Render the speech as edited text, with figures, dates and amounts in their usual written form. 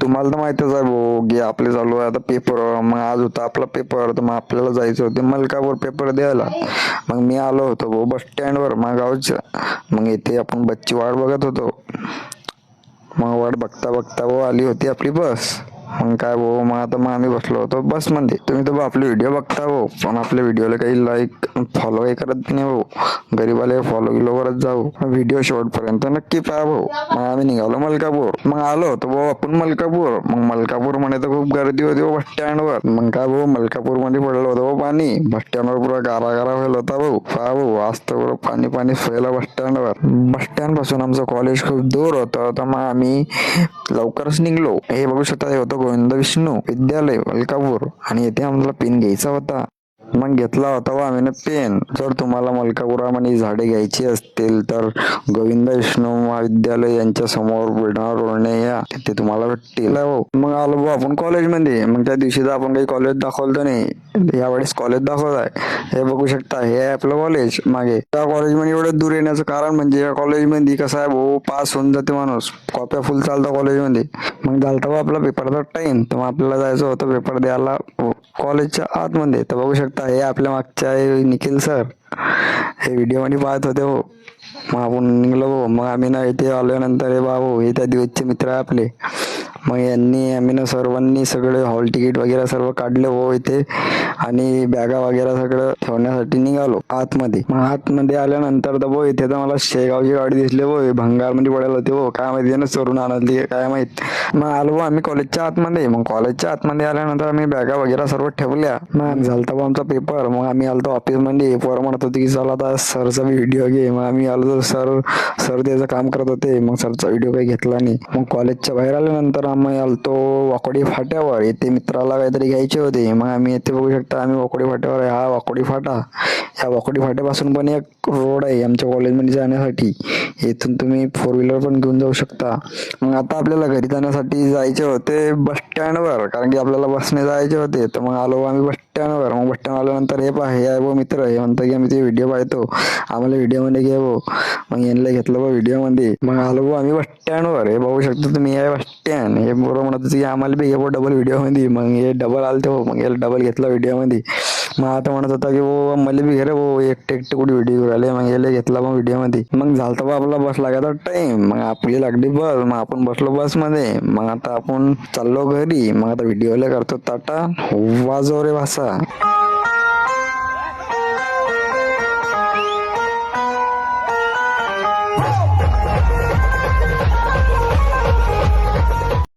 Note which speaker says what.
Speaker 1: तुम्हाला तर माहितच आहे भाऊ की आपले चालू आहे आता पेपर. मग आज होता आपला पेपर, तर मग आपल्याला जायचं होते मलकापूर पेपर द्यायला. मग मी आलो होतो भाऊ बस स्टँडवर मग गावच्या. मग इथे आपण बसची वाट बघत होतो. मग वाट बघता बघता भाऊ आली होती आपली बस. मग काय भाऊ, मग आम्ही बसलो होतो बस मध्ये. तुम्ही तर भाऊ आपले व्हिडिओ बघता भाऊ, पण आपल्या व्हिडिओला काही लाईक फॉलो काही करत नाही भाऊ. गरीबाला फॉलो किलो करत जाऊ. व्हिडिओ शेवट पर्यंत नक्की पहा भाऊ. मग आम्ही निघालो मलकापूर. मग आलो होतो भाऊ आपण मलकापूर. मग मलकापूर मध्ये तर खूप गर्दी होती बस स्टँडवर. मग काय भाऊ मलकापूर मध्ये पडलं होतं भाऊ पाणी. बस स्टँडवर पुरा गारा गारा व्हायला होता भाऊ. पहा भाऊ आज तर पुरं पाणी पाणी व्हायला बस स्टँडवर. बस स्टँड पासून आमचं कॉलेज खूप दूर होतं, तर मग आम्ही लवकरच निघलो. हे बघू शकता, हे होतं गोविंद विष्णू विद्यालय मलकापूर, आणि येथे आम्हाला पेन घ्यायचा होता. मग घेतला होता व आम्ही पेन. जर तुम्हाला मलकापुरामध्ये झाडे घ्यायची असतील तर गोविंद विष्णू महाविद्यालय यांच्या समोर बुलढाणा रोडने या, तिथे तुम्हाला भेटतील. मग आलो भाऊ आपण कॉलेजमध्ये. मग त्या दिवशी तर आपण काही कॉलेज दाखवलं तर नाही, यावेळेस कॉलेज दाखवत आहे. हे बघू शकता, हे आहे आपलं कॉलेज. मागे त्या कॉलेजमध्ये एवढं दूर येण्याचं कारण म्हणजे या कॉलेजमध्ये कसं आहे भाऊ, पास होऊन जाते माणूस, कॉप्या फुल चालतं कॉलेजमध्ये. मग झालता भाऊ आपला पेपरचा टाइम, तर मग आपल्याला जायचं होतं पेपर द्यायला कॉलेजच्या आतमध्ये. तर बघू शकता, हे आपल्या मागच्या निखिल सर हे व्हिडिओ मध्ये पाहत होते हो. मग आपण निघलो भाऊ. मग आम्ही ना इथे आल्यानंतर हे भाऊ हे त्या दिवसचे मित्र आहे आपले. मग आम्ही ना सर्वांनी सगळे हॉल तिकीट वगैरे सर्व काढले हो इथे, आणि बॅगा वगैरे सगळं ठेवण्यासाठी निघालो आतमध्ये. मग आतमध्ये आल्यानंतर तर भाऊ इथे तर मला शेगावची गाडी दिसली भाऊ, भंगारमध्ये पडेल होते भाऊ, काय माहिती ना चोरून आणली काय माहित. मग आलो आम्ही कॉलेजच्या आतमध्ये. मग कॉलेजच्या आतमध्ये आल्यानंतर आम्ही बॅगा वगैरे सर्व ठेवल्या. मग झालता भाऊ आमचा पेपर. मग आम्ही आलतो ऑफिस मध्ये. पोरं म्हणत होते की चला आता सरचा व्हिडिओ घे. मग आम्ही आलो, सर त्याचं काम करत होते. मग सरचा व्हिडिओ काही घेतला नाही. मग कॉलेजच्या बाहेर आल्यानंतर आम्ही आलतो वाकोडी फाट्यावर. येथे मित्राला काहीतरी घ्यायचे होते. मग आम्ही येथे बघू शकता, आम्ही वाकोडी फाट्यावर आहे. हा वाकोडी फाटा. या वाकोडी फाट्यापासून पण एक रोड आहे आमच्या कॉलेजमध्ये जाण्यासाठी. इथून तुम्ही 4 व्हीलर पण घेऊन जाऊ शकता. मग आता आपल्याला घरी जाण्यासाठी जायचे होते बस स्टँडवर, कारण की आपल्याला बसने जायचे होते. तर मग आलो आम्ही बस स्टँडवर. मग बस स्टँड आल्यानंतर हे पहा, हे आहे वो मित्र. हे म्हणतो की आम्ही ते व्हिडिओ पाहतो, आम्हाला व्हिडिओ मध्ये घे वो. मग यांना घेतलं बा व्हिडिओ मध्ये. मग आलो आम्ही बस स्टँडवर. हे बघू शकता तुम्ही, हे बस स्टँड. हे बरोबर म्हणत होते की आम्हाला बी घे डबल व्हिडिओ मध्ये. मग हे डबल आलते हो. मग याला डबल घेतला व्हिडिओ मध्ये. मग आता म्हणत होता की वो मला बी घे रे वो, एकटे कुठे व्हिडिओ राहिले. मग याला घेतला मग व्हिडिओ मध्ये. मग झालता बा आपला बस लागायचा टाइम. मग आपली लागली बस. मग आपण बसलो बस मध्ये. मग आता आपण चाललो घरी. मग आता व्हिडिओला करतो टाटा, वाजव रे भाषा.